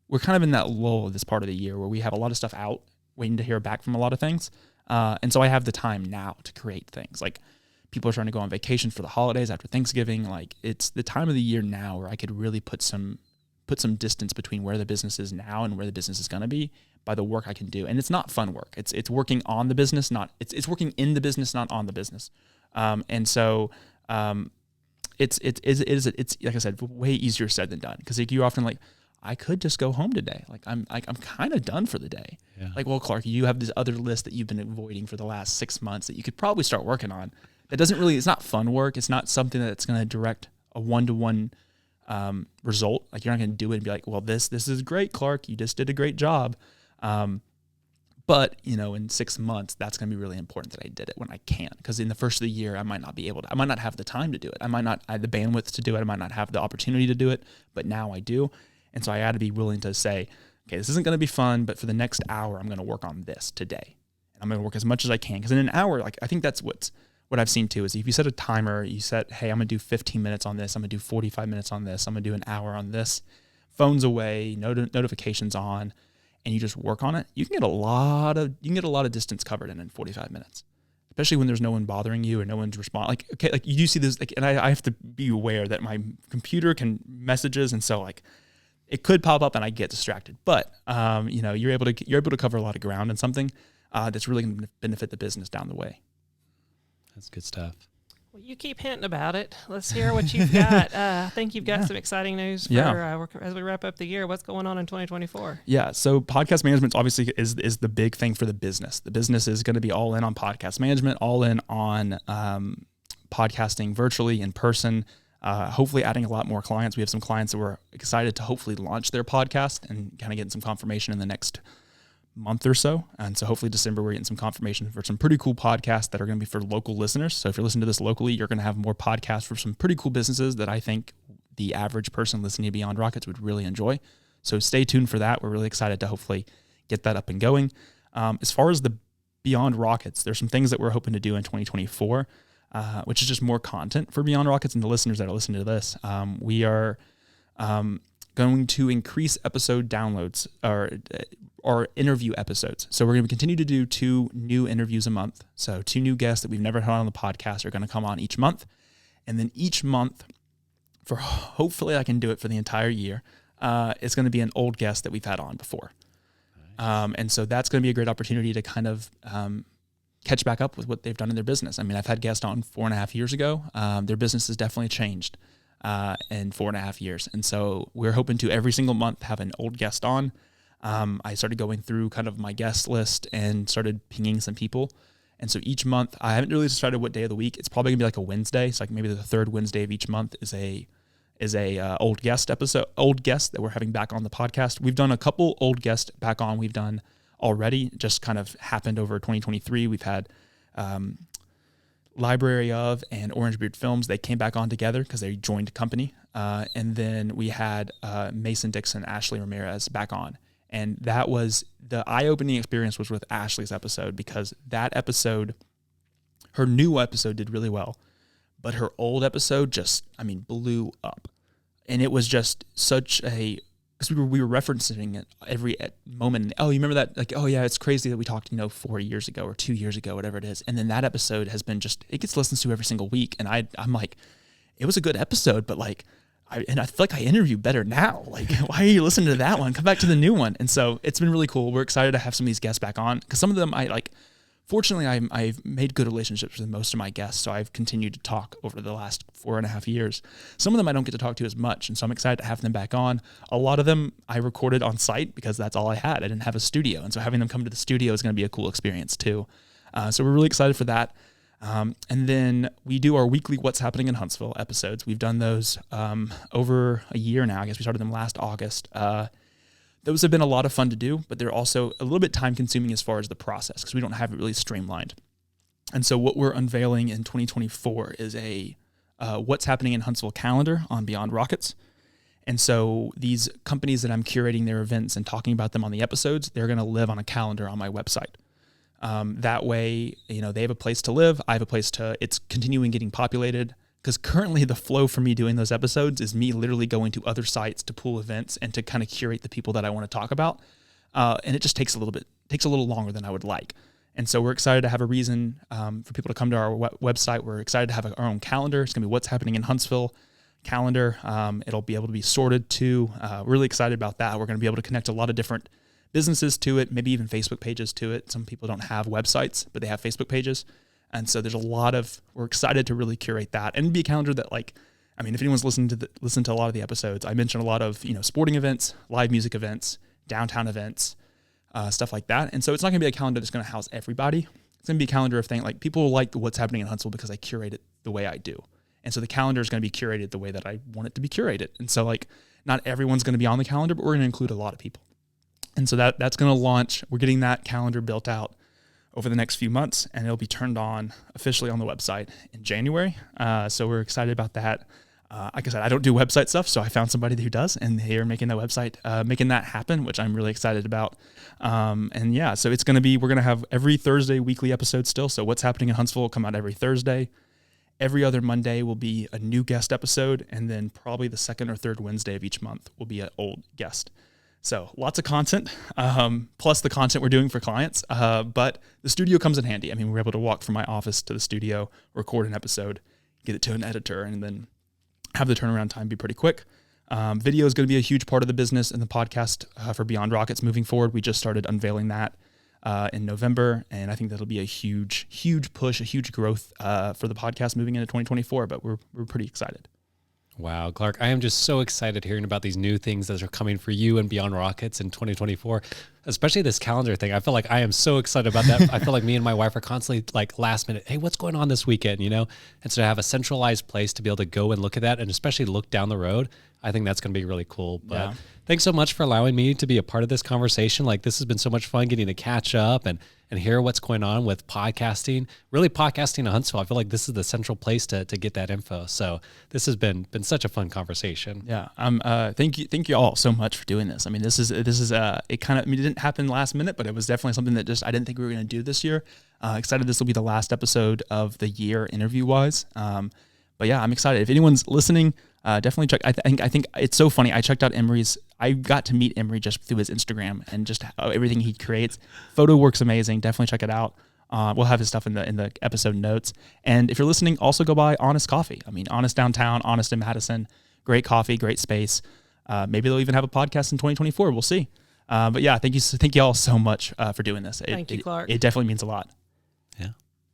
S1: we're kind of in that lull of this part of the year where we have a lot of stuff out waiting to hear back from a lot of things. And so I have the time now to create things. Like, people are trying to go on vacation for the holidays after Thanksgiving. Like, it's the time of the year now where I could really put some distance between where the business is now and where the business is going to be by the work I can do. And it's not fun work. It's working on the business, it's working in the business, not on the business. And so it's like I said, way easier said than done. Because you're often like, I could just go home today. Like, I'm kind of done for the day. Yeah. Like, well, Clark, you have this other list that you've been avoiding for the last 6 months that you could probably start working on. That it's not fun work. It's not something that's going to direct a one-to-one result. Like, you're not going to do it and be like, well, this is great, Clark. You just did a great job. But in 6 months, that's going to be really important that I did it when I can. Because in the first of the year, I might not have the time to do it. I might not have the bandwidth to do it. I might not have the opportunity to do it, but now I do. And so I had to be willing to say, okay, this isn't going to be fun, but for the next hour, I'm going to work on this today. And I'm going to work as much as I can. Because in an hour, like, I think that's what I've seen too, is if you set a timer, you set, hey, I'm going to do 15 minutes on this. I'm going to do 45 minutes on this. I'm going to do an hour on this. Phones away, notifications on, and you just work on it. You can get a lot of distance covered in 45 minutes. Especially when there's no one bothering you or no one's responding. Like, okay, like you do see this, like, and I have to be aware that my computer can messages, and so like, it could pop up and I get distracted, but you're able to cover a lot of ground in something that's really going to benefit the business down the way.
S3: That's good stuff.
S2: Well, you keep hinting about it. Let's hear what you've got. I think you've got some exciting news for as we wrap up the year. What's going on in 2024?
S1: Yeah, so podcast management obviously is the big thing for the business. The business is going to be all in on podcast management, all in on podcasting virtually, in person. Hopefully adding a lot more clients. We have some clients that we're excited to hopefully launch their podcast and kind of getting some confirmation in the next month or so. And so hopefully December, we're getting some confirmation for some pretty cool podcasts that are going to be for local listeners. So if you're listening to this locally, you're going to have more podcasts for some pretty cool businesses that I think the average person listening to Beyond Rockets would really enjoy. So stay tuned for that. We're really excited to hopefully get that up and going. As far as the Beyond Rockets, there's some things that we're hoping to do in 2024. Which is just more content for Beyond Rockets and the listeners that are listening to this. We are going to increase episode downloads or interview episodes. So we're going to continue to do 2 new interviews a month. So 2 new guests that we've never had on the podcast are going to come on each month. And then each month, for hopefully I can do it for the entire year, it's going to be an old guest that we've had on before. Nice. And so that's going to be a great opportunity to kind of catch back up with what they've done in their business. I mean, I've had guests on 4.5 years ago. Their business has definitely changed. in 4.5 years. And so we're hoping to every single month have an old guest on. I started going through kind of my guest list and started pinging some people. And so each month, I haven't really decided what day of the week. It's probably gonna be like a Wednesday. So like maybe the third Wednesday of each month is a old guest that we're having back on the podcast. We've done a couple old guests back on. We've done already, just kind of happened over 2023. We've had Library of and Orange Beard Films. They came back on together because they joined a company. And then we had Mason Dixon, Ashley Ramirez back on. And that was the eye-opening experience was with Ashley's episode, because that episode, her new episode did really well, but her old episode just, blew up. And it was just such a, because we were referencing it every moment. Oh, you remember that? Like, oh yeah, it's crazy that we talked, 4 years ago or 2 years ago, whatever it is. And then that episode has been just, it gets listened to every single week. And I'm like, it was a good episode, but like, I feel like I interview better now. Like, why are you listening to that one? Come back to the new one. And so it's been really cool. We're excited to have some of these guests back on, because some of them fortunately I've made good relationships with most of my guests. So I've continued to talk over the last 4.5 years. Some of them I don't get to talk to as much. And so I'm excited to have them back on. A lot of them I recorded on site because that's all I had. I didn't have a studio. And so having them come to the studio is going to be a cool experience too. So we're really excited for that. And then we do our weekly What's Happening in Huntsville episodes. We've done those over a year now. I guess we started them last August. Those have been a lot of fun to do, but they're also a little bit time consuming as far as the process, because we don't have it really streamlined. And so what we're unveiling in 2024 is a What's Happening in Huntsville calendar on Beyond Rockets. And so these companies that I'm curating their events and talking about them on the episodes, they're going to live on a calendar on my website. That way, they have a place to live. I have a place it's continuing getting populated, because currently the flow for me doing those episodes is me literally going to other sites to pull events and to kind of curate the people that I want to talk about. And it just takes a little longer than I would like. And so we're excited to have a reason for people to come to our website. We're excited to have our own calendar. It's going to be What's Happening in Huntsville calendar. It'll be able to be sorted too. Really excited about that. We're going to be able to connect a lot of different businesses to it, maybe even Facebook pages to it. Some people don't have websites, but they have Facebook pages. And so there's we're excited to really curate that and be a calendar that if anyone's listened to a lot of the episodes, I mentioned a lot of, sporting events, live music events, downtown events, stuff like that. And so it's not going to be a calendar that's going to house everybody. It's going to be a calendar of things like people like What's Happening in Huntsville because I curate it the way I do. And so the calendar is going to be curated the way that I want it to be curated. And so not everyone's going to be on the calendar, but we're going to include a lot of people. And so that's going to launch. We're getting that calendar built out over the next few months, and it'll be turned on officially on the website in January. So we're excited about that. Like I said, I don't do website stuff, so I found somebody who does, and they are making that website, making that happen, which I'm really excited about. So we're going to have every Thursday weekly episode still. So What's Happening in Huntsville will come out every Thursday. Every other Monday will be a new guest episode, and then probably the second or third Wednesday of each month will be an old guest. So lots of content, plus the content we're doing for clients. But the studio comes in handy. We're able to walk from my office to the studio, record an episode, get it to an editor, and then have the turnaround time be pretty quick. Video is going to be a huge part of the business and the podcast for Beyond Rockets moving forward. We just started unveiling that in November, and I think that'll be a huge, huge push, a huge growth for the podcast moving into 2024. But we're pretty excited.
S3: Wow, Clark, I am just so excited hearing about these new things that are coming for you and Beyond Rockets in 2024, especially this calendar thing. I feel like I am so excited about that. I feel like me and my wife are constantly last minute, hey, what's going on this weekend, And so to have a centralized place to be able to go and look at that, and especially look down the road, I think that's going to be really cool. But thanks so much for allowing me to be a part of this conversation. This has been so much fun getting to catch up and hear what's going on with podcasting, really podcasting in Huntsville. I feel like this is the central place to get that info. So this has been such a fun conversation.
S1: Yeah. Thank you all so much for doing this. This is it didn't happen last minute, but it was definitely something that I didn't think we were going to do this year. Excited this will be the last episode of the year interview wise. But yeah, I'm excited. If anyone's listening, definitely check. I think it's so funny. I checked out Emery's. I got to meet Emery just through his Instagram and just everything he creates. Photo work's amazing. Definitely check it out. We'll have his stuff in the episode notes. And if you're listening, also go by Honest Coffee. Honest downtown, Honest in Madison. Great coffee, great space. Maybe they'll even have a podcast in 2024. We'll see. But yeah, thank you all so much for doing this.
S2: Thank you, Clark.
S1: It definitely means a lot.
S3: Yeah.